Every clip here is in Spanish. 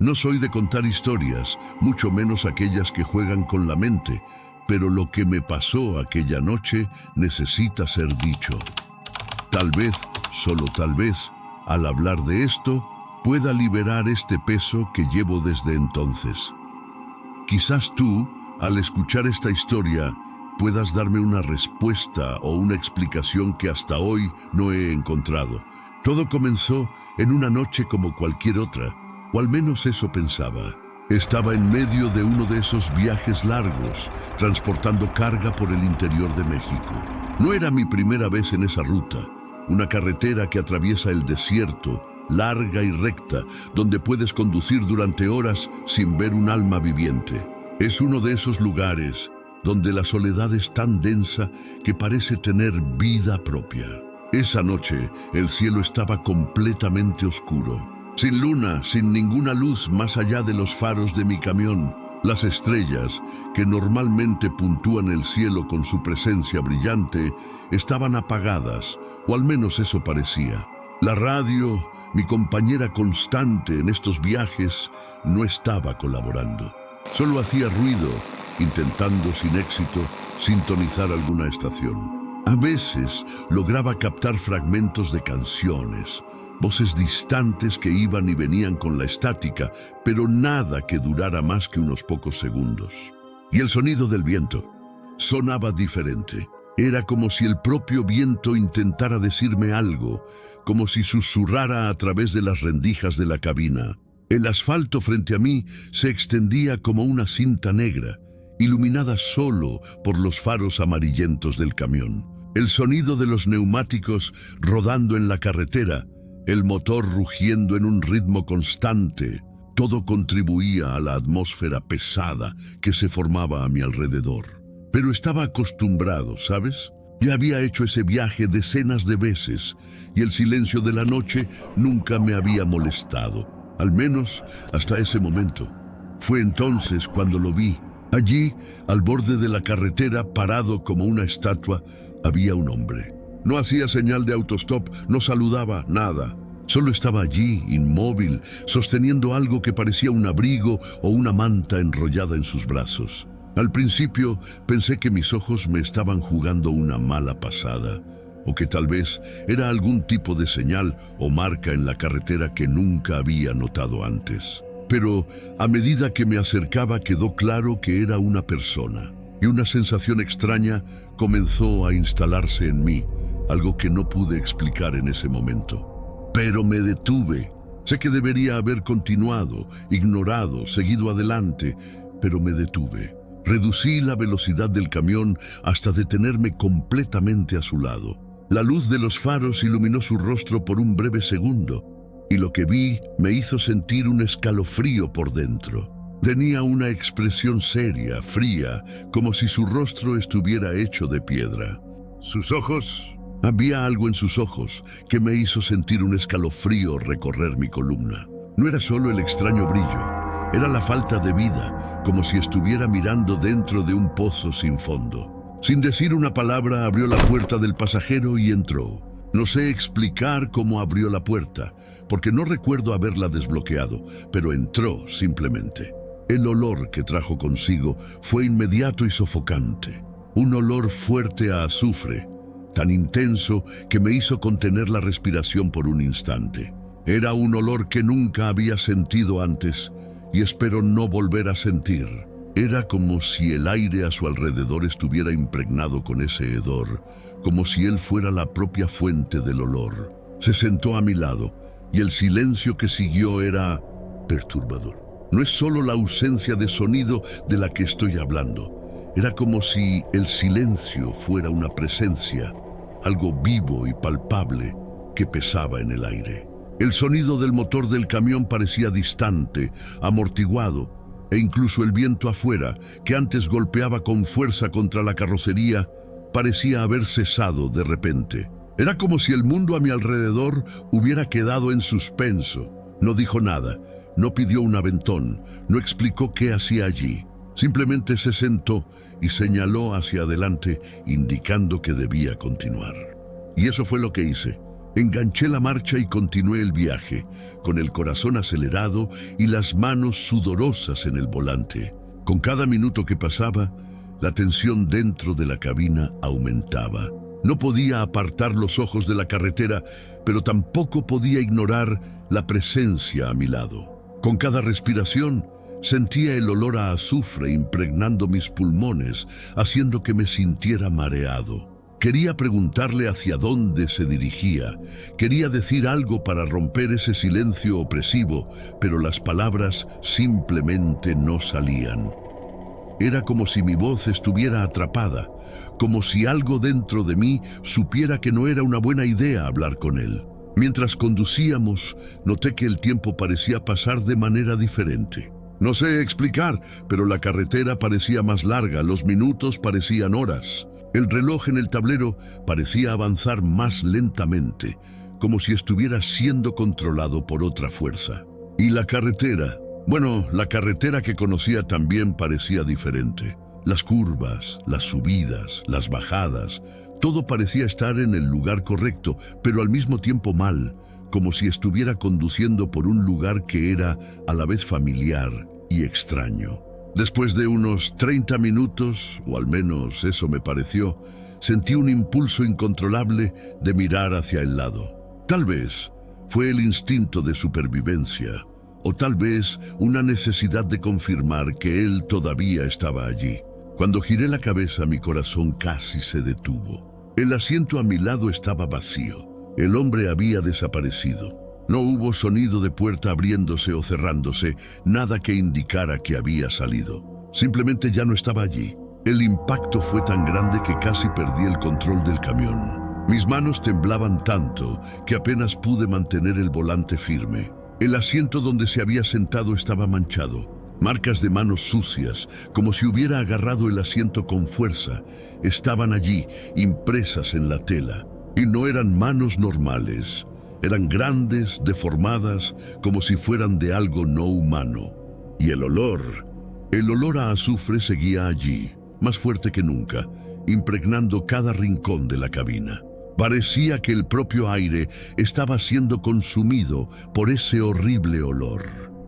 No soy de contar historias, mucho menos aquellas que juegan con la mente, pero lo que me pasó aquella noche necesita ser dicho. Tal vez, solo tal vez, al hablar de esto, pueda liberar este peso que llevo desde entonces. Quizás tú, al escuchar esta historia, puedas darme una respuesta o una explicación que hasta hoy no he encontrado. Todo comenzó en una noche como cualquier otra, o al menos eso pensaba. Estaba en medio de uno de esos viajes largos, transportando carga por el interior de México. No era mi primera vez en esa ruta, una carretera que atraviesa el desierto, larga y recta, donde puedes conducir durante horas sin ver un alma viviente. Es uno de esos lugares donde la soledad es tan densa que parece tener vida propia. Esa noche, el cielo estaba completamente oscuro. Sin luna, sin ninguna luz más allá de los faros de mi camión. Las estrellas, que normalmente puntúan el cielo con su presencia brillante, estaban apagadas, o al menos eso parecía. La radio, mi compañera constante en estos viajes, no estaba colaborando. Solo hacía ruido, intentando sin éxito sintonizar alguna estación. A veces lograba captar fragmentos de canciones, voces distantes que iban y venían con la estática, pero nada que durara más que unos pocos segundos. Y el sonido del viento sonaba diferente. Era como si el propio viento intentara decirme algo, como si susurrara a través de las rendijas de la cabina. El asfalto frente a mí se extendía como una cinta negra, iluminada solo por los faros amarillentos del camión. El sonido de los neumáticos rodando en la carretera, el motor rugiendo en un ritmo constante, todo contribuía a la atmósfera pesada que se formaba a mi alrededor. Pero estaba acostumbrado, ¿sabes? Ya había hecho ese viaje decenas de veces y el silencio de la noche nunca me había molestado, al menos hasta ese momento. Fue entonces cuando lo vi. Allí, al borde de la carretera, parado como una estatua, había un hombre. No hacía señal de autostop, no saludaba, nada. Solo estaba allí, inmóvil, sosteniendo algo que parecía un abrigo o una manta enrollada en sus brazos. Al principio pensé que mis ojos me estaban jugando una mala pasada, o que tal vez era algún tipo de señal o marca en la carretera que nunca había notado antes. Pero a medida que me acercaba quedó claro que era una persona, y una sensación extraña comenzó a instalarse en mí, algo que no pude explicar en ese momento. Pero me detuve. Sé que debería haber continuado, ignorado, seguido adelante, pero me detuve. Reducí la velocidad del camión hasta detenerme completamente a su lado. La luz de los faros iluminó su rostro por un breve segundo, y lo que vi me hizo sentir un escalofrío por dentro. Tenía una expresión seria, fría, como si su rostro estuviera hecho de piedra. Sus ojos... Había algo en sus ojos que me hizo sentir un escalofrío recorrer mi columna. No era solo el extraño brillo, era la falta de vida, como si estuviera mirando dentro de un pozo sin fondo. Sin decir una palabra, abrió la puerta del pasajero y entró. No sé explicar cómo abrió la puerta, porque no recuerdo haberla desbloqueado, pero entró simplemente. El olor que trajo consigo fue inmediato y sofocante. Un olor fuerte a azufre, tan intenso que me hizo contener la respiración por un instante. Era un olor que nunca había sentido antes y espero no volver a sentir. Era como si el aire a su alrededor estuviera impregnado con ese hedor, como si él fuera la propia fuente del olor. Se sentó a mi lado y el silencio que siguió era perturbador. No es solo la ausencia de sonido de la que estoy hablando. Era como si el silencio fuera una presencia, algo vivo y palpable que pesaba en el aire. El sonido del motor del camión parecía distante, amortiguado, e incluso el viento afuera, que antes golpeaba con fuerza contra la carrocería, parecía haber cesado de repente. Era como si el mundo a mi alrededor hubiera quedado en suspenso. No dijo nada, no pidió un aventón, no explicó qué hacía allí. Simplemente se sentó y señaló hacia adelante, indicando que debía continuar. Y eso fue lo que hice. Enganché la marcha y continué el viaje, con el corazón acelerado y las manos sudorosas en el volante. Con cada minuto que pasaba, la tensión dentro de la cabina aumentaba. No podía apartar los ojos de la carretera, pero tampoco podía ignorar la presencia a mi lado. Con cada respiración, sentía el olor a azufre impregnando mis pulmones, haciendo que me sintiera mareado. Quería preguntarle hacia dónde se dirigía. Quería decir algo para romper ese silencio opresivo, pero las palabras simplemente no salían. Era como si mi voz estuviera atrapada, como si algo dentro de mí supiera que no era una buena idea hablar con él. Mientras conducíamos, noté que el tiempo parecía pasar de manera diferente. No sé explicar, pero la carretera parecía más larga, los minutos parecían horas. El reloj en el tablero parecía avanzar más lentamente, como si estuviera siendo controlado por otra fuerza. Y la carretera... Bueno, la carretera que conocía también parecía diferente. Las curvas, las subidas, las bajadas, todo parecía estar en el lugar correcto, pero al mismo tiempo mal, como si estuviera conduciendo por un lugar que era a la vez familiar y extraño. Después de unos 30 minutos, o al menos eso me pareció, sentí un impulso incontrolable de mirar hacia el lado. Tal vez fue el instinto de supervivencia, o tal vez una necesidad de confirmar que él todavía estaba allí. Cuando giré la cabeza, mi corazón casi se detuvo. El asiento a mi lado estaba vacío. El hombre había desaparecido. No hubo sonido de puerta abriéndose o cerrándose, nada que indicara que había salido. Simplemente ya no estaba allí. El impacto fue tan grande que casi perdí el control del camión. Mis manos temblaban tanto que apenas pude mantener el volante firme. El asiento donde se había sentado estaba manchado. Marcas de manos sucias, como si hubiera agarrado el asiento con fuerza, estaban allí, impresas en la tela. Y no eran manos normales. Eran grandes, deformadas, como si fueran de algo no humano. Y el olor a azufre seguía allí, más fuerte que nunca, impregnando cada rincón de la cabina. Parecía que el propio aire estaba siendo consumido por ese horrible olor.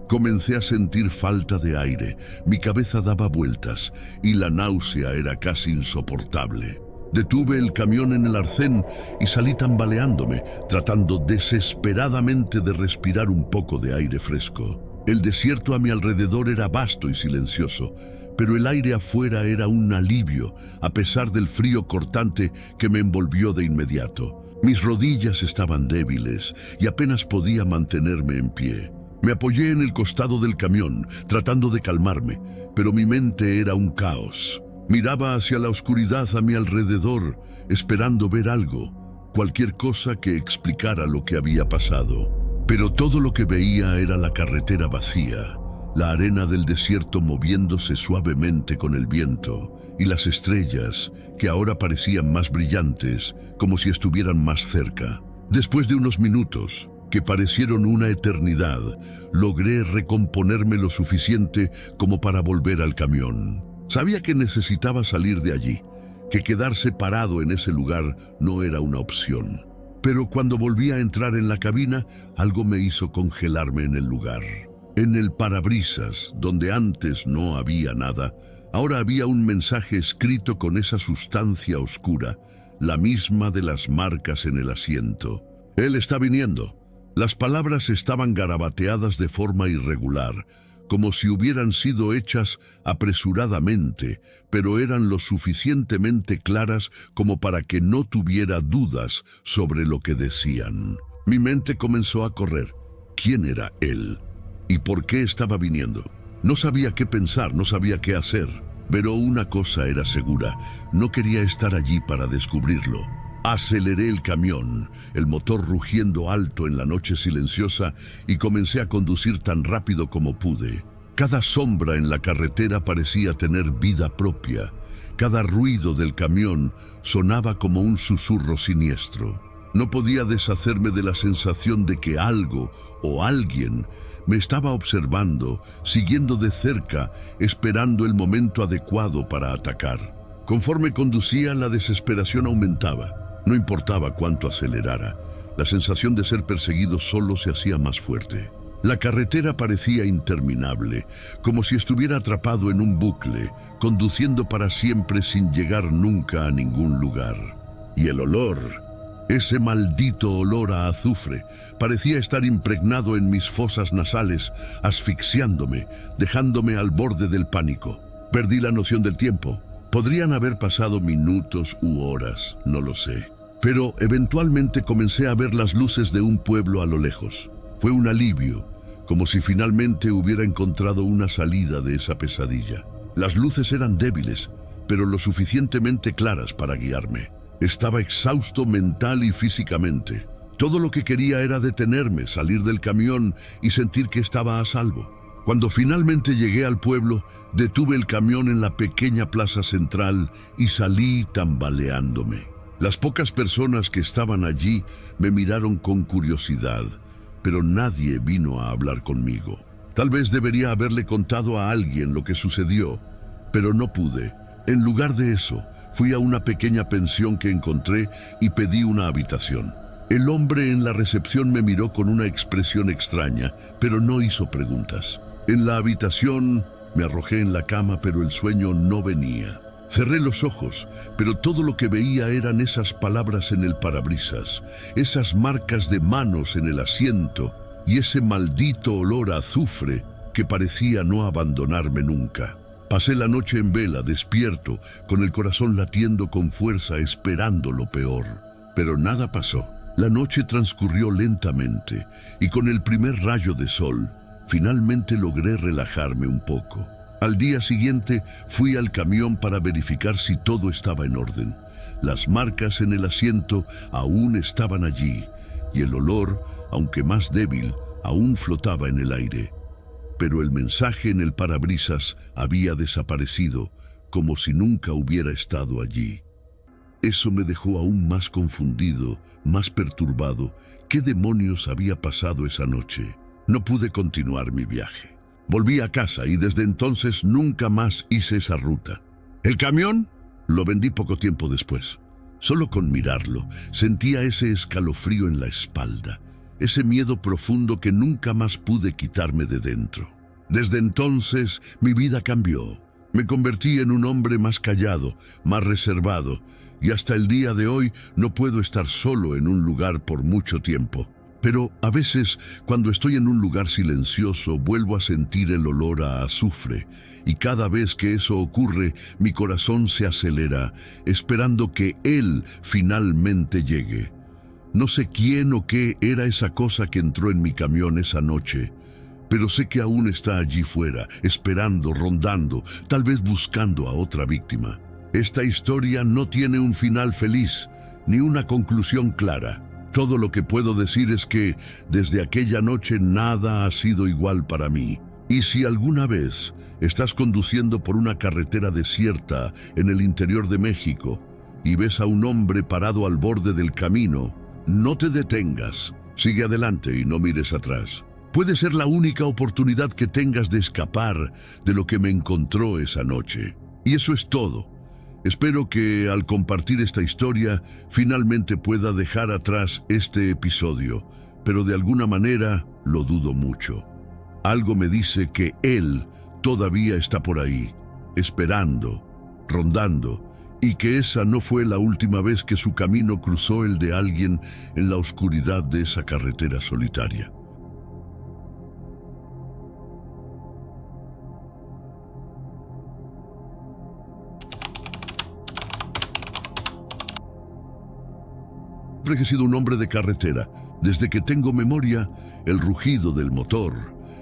Comencé a sentir falta de aire, mi cabeza daba vueltas y la náusea era casi insoportable. Detuve el camión en el arcén y salí tambaleándome, tratando desesperadamente de respirar un poco de aire fresco. El desierto a mi alrededor era vasto y silencioso, pero el aire afuera era un alivio, a pesar del frío cortante que me envolvió de inmediato. Mis rodillas estaban débiles y apenas podía mantenerme en pie. Me apoyé en el costado del camión, tratando de calmarme, pero mi mente era un caos. Miraba hacia la oscuridad a mi alrededor, esperando ver algo, cualquier cosa que explicara lo que había pasado. Pero todo lo que veía era la carretera vacía, la arena del desierto moviéndose suavemente con el viento, y las estrellas, que ahora parecían más brillantes, como si estuvieran más cerca. Después de unos minutos, que parecieron una eternidad, logré recomponerme lo suficiente como para volver al camión. Sabía que necesitaba salir de allí, que quedarse parado en ese lugar no era una opción. Pero cuando volví a entrar en la cabina, algo me hizo congelarme en el lugar. En el parabrisas, donde antes no había nada, ahora había un mensaje escrito con esa sustancia oscura, la misma de las marcas en el asiento. Él está viniendo. Las palabras estaban garabateadas de forma irregular, como si hubieran sido hechas apresuradamente, pero eran lo suficientemente claras como para que no tuviera dudas sobre lo que decían. Mi mente comenzó a correr. ¿Quién era él? ¿Y por qué estaba viniendo? No sabía qué pensar, no sabía qué hacer. Pero una cosa era segura, no quería estar allí para descubrirlo. Aceleré el camión, el motor rugiendo alto en la noche silenciosa, y comencé a conducir tan rápido como pude. Cada sombra en la carretera parecía tener vida propia. Cada ruido del camión sonaba como un susurro siniestro. No podía deshacerme de la sensación de que algo o alguien me estaba observando, siguiendo de cerca, esperando el momento adecuado para atacar. Conforme conducía, la desesperación aumentaba. No importaba cuánto acelerara, La sensación de ser perseguido solo se hacía más fuerte. La carretera parecía interminable, como si estuviera atrapado en un bucle, conduciendo para siempre sin llegar nunca a ningún lugar. Y el olor, ese maldito olor a azufre, parecía estar impregnado en mis fosas nasales, asfixiándome, dejándome al borde del pánico. Perdí la noción del tiempo. Podrían haber pasado minutos u horas, no lo sé. Pero eventualmente comencé a ver las luces de un pueblo a lo lejos. Fue un alivio, como si finalmente hubiera encontrado una salida de esa pesadilla. Las luces eran débiles, pero lo suficientemente claras para guiarme. Estaba exhausto mental y físicamente. Todo lo que quería era detenerme, salir del camión y sentir que estaba a salvo. Cuando finalmente llegué al pueblo, detuve el camión en la pequeña plaza central y salí tambaleándome. Las pocas personas que estaban allí me miraron con curiosidad, pero nadie vino a hablar conmigo. Tal vez debería haberle contado a alguien lo que sucedió, pero no pude. En lugar de eso, fui a una pequeña pensión que encontré y pedí una habitación. El hombre en la recepción me miró con una expresión extraña, pero no hizo preguntas. En la habitación me arrojé en la cama, pero el sueño no venía. Cerré los ojos, pero todo lo que veía eran esas palabras en el parabrisas, esas marcas de manos en el asiento y ese maldito olor a azufre que parecía no abandonarme nunca. Pasé la noche en vela, despierto, con el corazón latiendo con fuerza, esperando lo peor. Pero nada pasó. La noche transcurrió lentamente y con el primer rayo de sol, finalmente logré relajarme un poco. Al día siguiente fui al camión para verificar si todo estaba en orden. Las marcas en el asiento aún estaban allí y el olor, aunque más débil, aún flotaba en el aire. Pero el mensaje en el parabrisas había desaparecido, como si nunca hubiera estado allí. Eso me dejó aún más confundido, más perturbado. ¿Qué demonios había pasado esa noche? No pude continuar mi viaje. Volví a casa y desde entonces nunca más hice esa ruta. ¿El camión? Lo vendí poco tiempo después. Solo con mirarlo, sentía ese escalofrío en la espalda, ese miedo profundo que nunca más pude quitarme de dentro. Desde entonces, mi vida cambió. Me convertí en un hombre más callado, más reservado, y hasta el día de hoy no puedo estar solo en un lugar por mucho tiempo. Pero a veces, cuando estoy en un lugar silencioso, vuelvo a sentir el olor a azufre, y cada vez que eso ocurre, mi corazón se acelera, esperando que él finalmente llegue. No sé quién o qué era esa cosa que entró en mi camión esa noche, pero sé que aún está allí fuera, esperando, rondando, tal vez buscando a otra víctima. Esta historia no tiene un final feliz, ni una conclusión clara. Todo lo que puedo decir es que desde aquella noche nada ha sido igual para mí. Y si alguna vez estás conduciendo por una carretera desierta en el interior de México y ves a un hombre parado al borde del camino, no te detengas, sigue adelante y no mires atrás. Puede ser la única oportunidad que tengas de escapar de lo que me encontró esa noche. Y eso es todo. Espero que al compartir esta historia finalmente pueda dejar atrás este episodio, pero de alguna manera lo dudo mucho. Algo me dice que él todavía está por ahí, esperando, rondando, y que esa no fue la última vez que su camino cruzó el de alguien en la oscuridad de esa carretera solitaria. Siempre he sido un hombre de carretera. Desde que tengo memoria, el rugido del motor,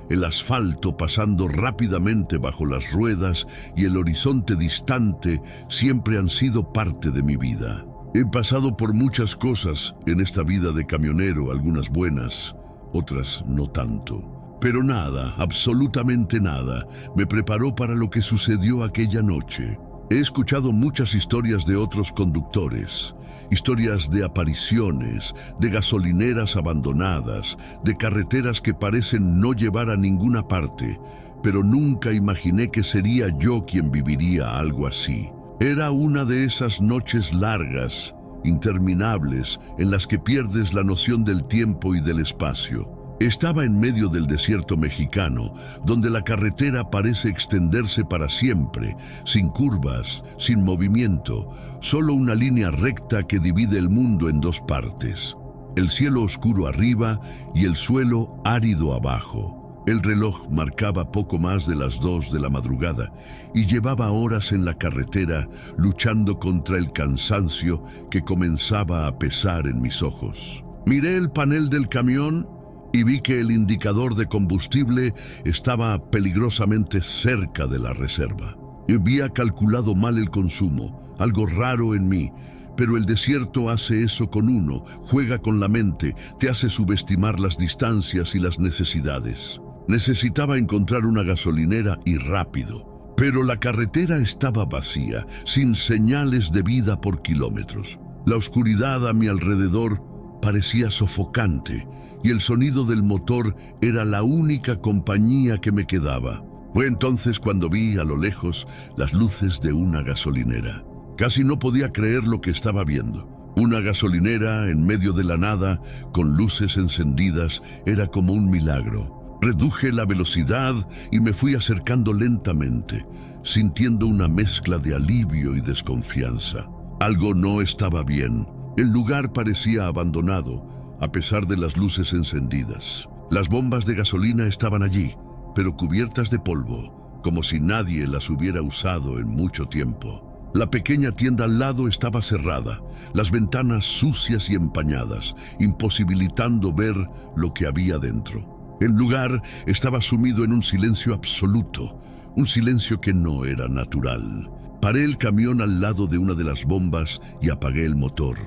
el asfalto pasando rápidamente bajo las ruedas y el horizonte distante siempre han sido parte de mi vida. He pasado por muchas cosas en esta vida de camionero, algunas buenas, otras no tanto. Pero nada, absolutamente nada, me preparó para lo que sucedió aquella noche. He escuchado muchas historias de otros conductores, historias de apariciones, de gasolineras abandonadas, de carreteras que parecen no llevar a ninguna parte, pero nunca imaginé que sería yo quien viviría algo así. Era una de esas noches largas interminables, en las que pierdes la noción del tiempo y del espacio. Estaba en medio del desierto mexicano, donde la carretera parece extenderse para siempre, sin curvas, sin movimiento, solo una línea recta que divide el mundo en dos partes. El cielo oscuro arriba y el suelo árido abajo. El reloj marcaba poco más de las 2 de la madrugada y llevaba horas en la carretera luchando contra el cansancio que comenzaba a pesar en mis ojos. Miré el panel del camión y vi que el indicador de combustible estaba peligrosamente cerca de la reserva. Había calculado mal el consumo, algo raro en mí, pero el desierto hace eso con uno, juega con la mente, te hace subestimar las distancias y las necesidades. Necesitaba encontrar una gasolinera y rápido, pero la carretera estaba vacía, sin señales de vida por kilómetros. La oscuridad a mi alrededor parecía sofocante y el sonido del motor era la única compañía que me quedaba. Fue entonces cuando vi a lo lejos las luces de una gasolinera. Casi no podía creer lo que estaba viendo. Una gasolinera en medio de la nada, con luces encendidas, era como un milagro. Reduje la velocidad y me fui acercando lentamente, sintiendo una mezcla de alivio y desconfianza. Algo no estaba bien. El lugar parecía abandonado, a pesar de las luces encendidas. Las bombas de gasolina estaban allí, pero cubiertas de polvo, como si nadie las hubiera usado en mucho tiempo. La pequeña tienda al lado estaba cerrada, las ventanas sucias y empañadas, imposibilitando ver lo que había dentro. El lugar estaba sumido en un silencio absoluto, un silencio que no era natural. Paré el camión al lado de una de las bombas y apagué el motor.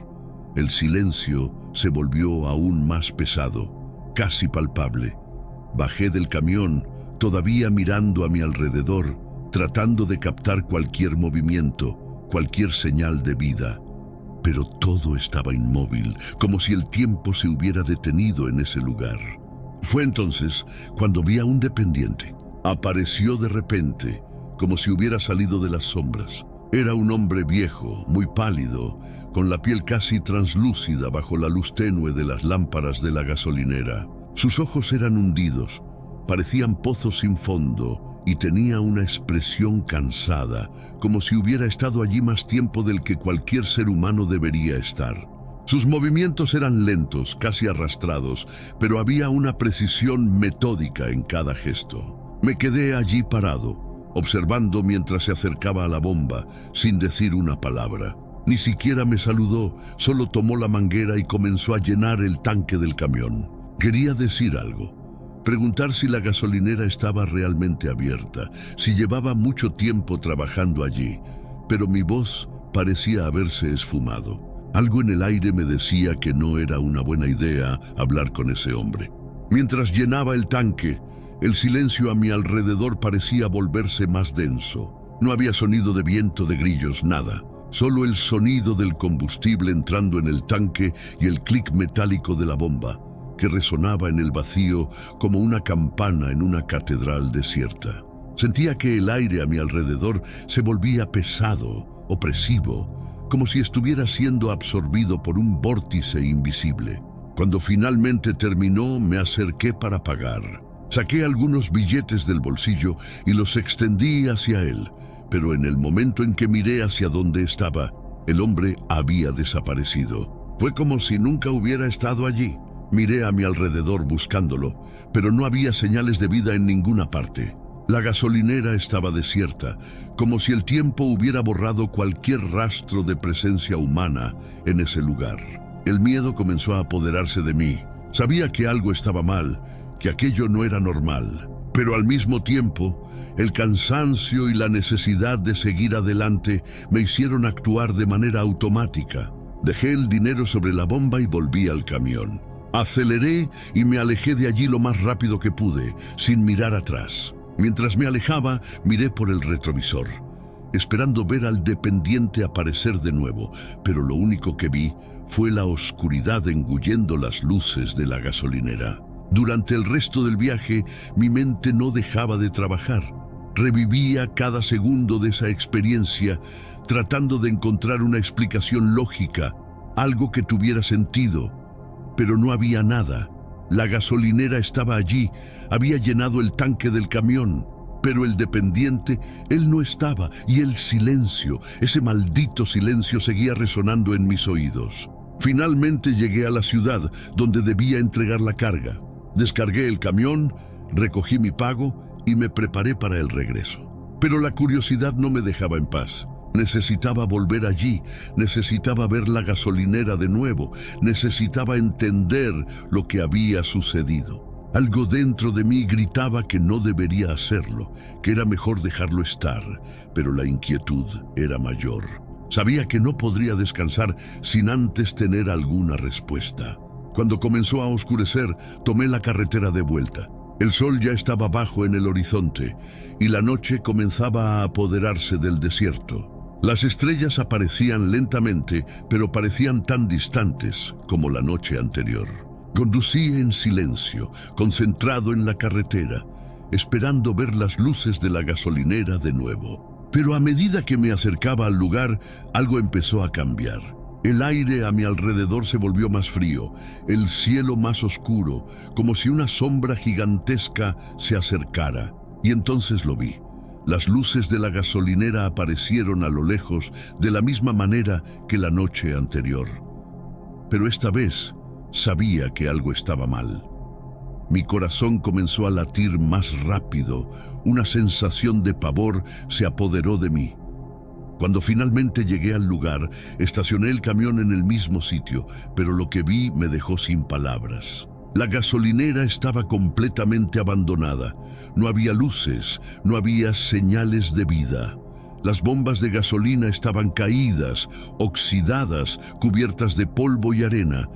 El silencio se volvió aún más pesado, casi palpable. Bajé del camión, todavía mirando a mi alrededor, tratando de captar cualquier movimiento, cualquier señal de vida. Pero todo estaba inmóvil, como si el tiempo se hubiera detenido en ese lugar. Fue entonces cuando vi a un dependiente. Apareció de repente, como si hubiera salido de las sombras. Era un hombre viejo, muy pálido, con la piel casi translúcida bajo la luz tenue de las lámparas de la gasolinera. Sus ojos eran hundidos, parecían pozos sin fondo, y tenía una expresión cansada, como si hubiera estado allí más tiempo del que cualquier ser humano debería estar. Sus movimientos eran lentos, casi arrastrados, pero había una precisión metódica en cada gesto. Me quedé allí parado, observando mientras se acercaba a la bomba, sin decir una palabra. Ni siquiera me saludó, solo tomó la manguera y comenzó a llenar el tanque del camión. Quería decir algo, preguntar si la gasolinera estaba realmente abierta, si llevaba mucho tiempo trabajando allí, pero mi voz parecía haberse esfumado. Algo en el aire me decía que no era una buena idea hablar con ese hombre. Mientras llenaba el tanque, el silencio a mi alrededor parecía volverse más denso. No había sonido de viento, de grillos, nada. Solo el sonido del combustible entrando en el tanque y el clic metálico de la bomba, que resonaba en el vacío como una campana en una catedral desierta. Sentía que el aire a mi alrededor se volvía pesado, opresivo, como si estuviera siendo absorbido por un vórtice invisible. Cuando finalmente terminó, me acerqué para pagar. Saqué algunos billetes del bolsillo y los extendí hacia él, pero en el momento en que miré hacia donde estaba, el hombre había desaparecido. Fue como si nunca hubiera estado allí. Miré a mi alrededor buscándolo, pero no había señales de vida en ninguna parte. La gasolinera estaba desierta, como si el tiempo hubiera borrado cualquier rastro de presencia humana en ese lugar. El miedo comenzó a apoderarse de mí. Sabía que algo estaba mal, que aquello no era normal, pero al mismo tiempo, el cansancio y la necesidad de seguir adelante me hicieron actuar de manera automática. Dejé el dinero sobre la bomba y volví al camión. Aceleré y me alejé de allí lo más rápido que pude, sin mirar atrás. Mientras me alejaba, miré por el retrovisor, esperando ver al dependiente aparecer de nuevo, pero lo único que vi fue la oscuridad engullendo las luces de la gasolinera. Durante el resto del viaje, mi mente no dejaba de trabajar. Revivía cada segundo de esa experiencia, tratando de encontrar una explicación lógica, algo que tuviera sentido, pero no había nada. La gasolinera estaba allí, había llenado el tanque del camión, pero el dependiente, él no estaba, y el silencio, ese maldito silencio seguía resonando en mis oídos. Finalmente llegué a la ciudad, donde debía entregar la carga. Descargué el camión, recogí mi pago y me preparé para el regreso. Pero la curiosidad no me dejaba en paz. Necesitaba volver allí, necesitaba ver la gasolinera de nuevo, necesitaba entender lo que había sucedido. Algo dentro de mí gritaba que no debería hacerlo, que era mejor dejarlo estar, pero la inquietud era mayor. Sabía que no podría descansar sin antes tener alguna respuesta. Cuando comenzó a oscurecer, tomé la carretera de vuelta. El sol ya estaba bajo en el horizonte y la noche comenzaba a apoderarse del desierto. Las estrellas aparecían lentamente, pero parecían tan distantes como la noche anterior. Conducí en silencio, concentrado en la carretera, esperando ver las luces de la gasolinera de nuevo. Pero a medida que me acercaba al lugar, algo empezó a cambiar. El aire a mi alrededor se volvió más frío, el cielo más oscuro, como si una sombra gigantesca se acercara. Y entonces lo vi. Las luces de la gasolinera aparecieron a lo lejos de la misma manera que la noche anterior. Pero esta vez sabía que algo estaba mal. Mi corazón comenzó a latir más rápido, una sensación de pavor se apoderó de mí. Cuando finalmente llegué al lugar, estacioné el camión en el mismo sitio, pero lo que vi me dejó sin palabras. La gasolinera estaba completamente abandonada. No había luces, no había señales de vida. Las bombas de gasolina estaban caídas, oxidadas, cubiertas de polvo y arena.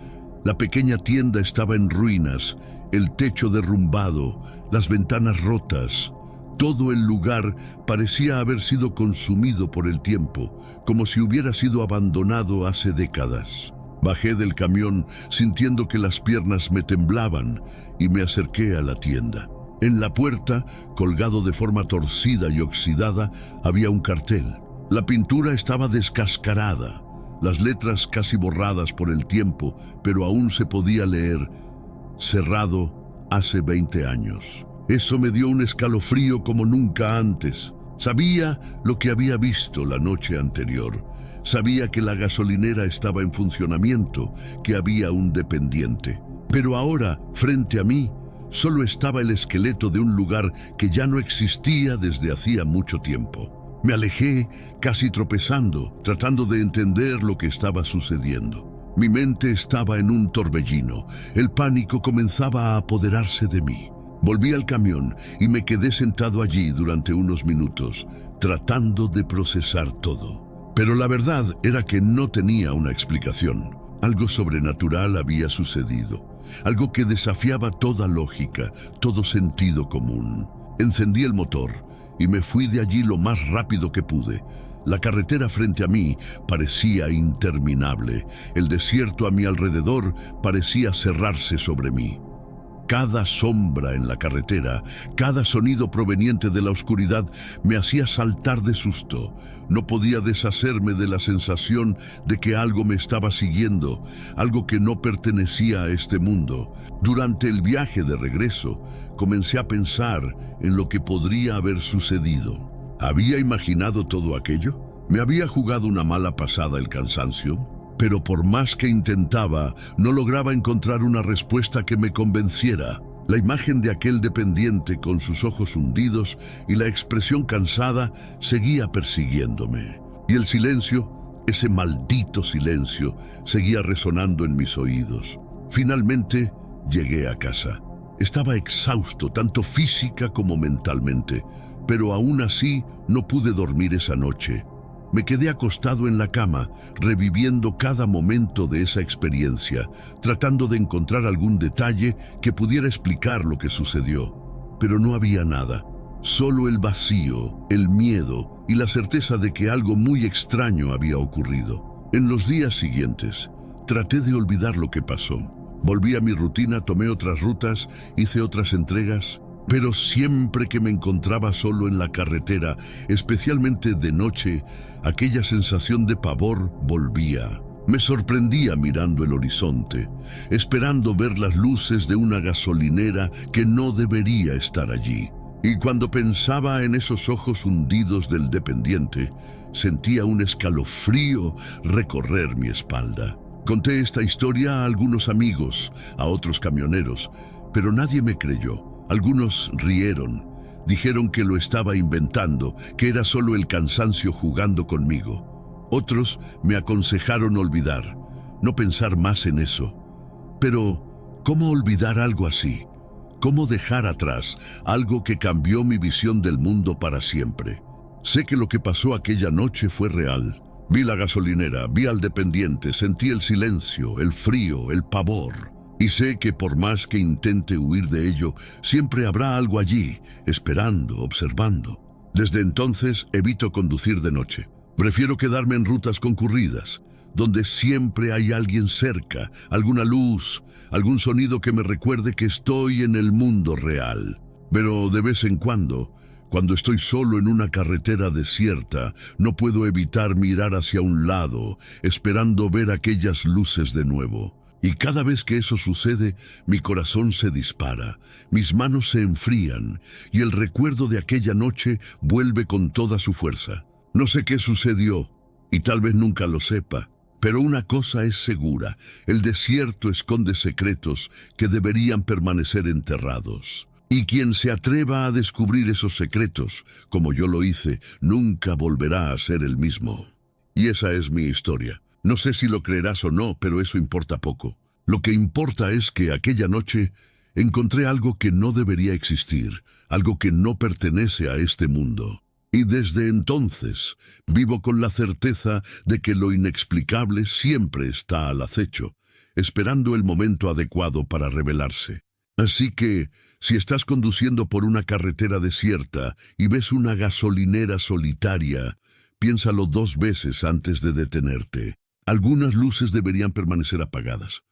La pequeña tienda estaba en ruinas, el techo derrumbado, las ventanas rotas. Todo el lugar parecía haber sido consumido por el tiempo, como si hubiera sido abandonado hace décadas. Bajé del camión sintiendo que las piernas me temblaban y me acerqué a la tienda. En la puerta, colgado de forma torcida y oxidada, había un cartel. La pintura estaba descascarada, las letras casi borradas por el tiempo, pero aún se podía leer: cerrado hace 20 años. Eso me dio un escalofrío como nunca antes. Sabía lo que había visto la noche anterior. Sabía que la gasolinera estaba en funcionamiento, que había un dependiente. Pero ahora, frente a mí, solo estaba el esqueleto de un lugar que ya no existía desde hacía mucho tiempo. Me alejé, casi tropezando, tratando de entender lo que estaba sucediendo. Mi mente estaba en un torbellino. El pánico comenzaba a apoderarse de mí. Volví al camión y me quedé sentado allí durante unos minutos, tratando de procesar todo. Pero la verdad era que no tenía una explicación. Algo sobrenatural había sucedido, algo que desafiaba toda lógica, todo sentido común. Encendí el motor y me fui de allí lo más rápido que pude. La carretera frente a mí parecía interminable. El desierto a mi alrededor parecía cerrarse sobre mí. Cada sombra en la carretera, cada sonido proveniente de la oscuridad me hacía saltar de susto. No podía deshacerme de la sensación de que algo me estaba siguiendo, algo que no pertenecía a este mundo. Durante el viaje de regreso, comencé a pensar en lo que podría haber sucedido. ¿Había imaginado todo aquello? ¿Me había jugado una mala pasada el cansancio? Pero por más que intentaba, no lograba encontrar una respuesta que me convenciera. La imagen de aquel dependiente con sus ojos hundidos y la expresión cansada seguía persiguiéndome. Y el silencio, ese maldito silencio, seguía resonando en mis oídos. Finalmente, llegué a casa. Estaba exhausto, tanto física como mentalmente, pero aún así no pude dormir esa noche. Me quedé acostado en la cama, reviviendo cada momento de esa experiencia, tratando de encontrar algún detalle que pudiera explicar lo que sucedió. Pero no había nada, solo el vacío, el miedo y la certeza de que algo muy extraño había ocurrido. En los días siguientes, traté de olvidar lo que pasó. Volví a mi rutina, tomé otras rutas, hice otras entregas. Pero siempre que me encontraba solo en la carretera, especialmente de noche, aquella sensación de pavor volvía. Me sorprendía mirando el horizonte, esperando ver las luces de una gasolinera que no debería estar allí. Y cuando pensaba en esos ojos hundidos del dependiente, sentía un escalofrío recorrer mi espalda. Conté esta historia a algunos amigos, a otros camioneros, pero nadie me creyó. Algunos rieron, dijeron que lo estaba inventando, que era solo el cansancio jugando conmigo. Otros me aconsejaron olvidar, no pensar más en eso. Pero, ¿cómo olvidar algo así? ¿Cómo dejar atrás algo que cambió mi visión del mundo para siempre? Sé que lo que pasó aquella noche fue real. Vi la gasolinera, vi al dependiente, sentí el silencio, el frío, el pavor. Y sé que por más que intente huir de ello, siempre habrá algo allí, esperando, observando. Desde entonces evito conducir de noche. Prefiero quedarme en rutas concurridas, donde siempre hay alguien cerca, alguna luz, algún sonido que me recuerde que estoy en el mundo real. Pero de vez en cuando estoy solo en una carretera desierta, no puedo evitar mirar hacia un lado, esperando ver aquellas luces de nuevo. Y cada vez que eso sucede, mi corazón se dispara, mis manos se enfrían, y el recuerdo de aquella noche vuelve con toda su fuerza. No sé qué sucedió, y tal vez nunca lo sepa. Pero una cosa es segura, el desierto esconde secretos que deberían permanecer enterrados. Y quien se atreva a descubrir esos secretos, como yo lo hice, nunca volverá a ser el mismo. Y esa es mi historia. No sé si lo creerás o no, pero eso importa poco. Lo que importa es que aquella noche encontré algo que no debería existir, algo que no pertenece a este mundo. Y desde entonces vivo con la certeza de que lo inexplicable siempre está al acecho, esperando el momento adecuado para revelarse. Así que, si estás conduciendo por una carretera desierta y ves una gasolinera solitaria, piénsalo 2 veces antes de detenerte. Algunas luces deberían permanecer apagadas.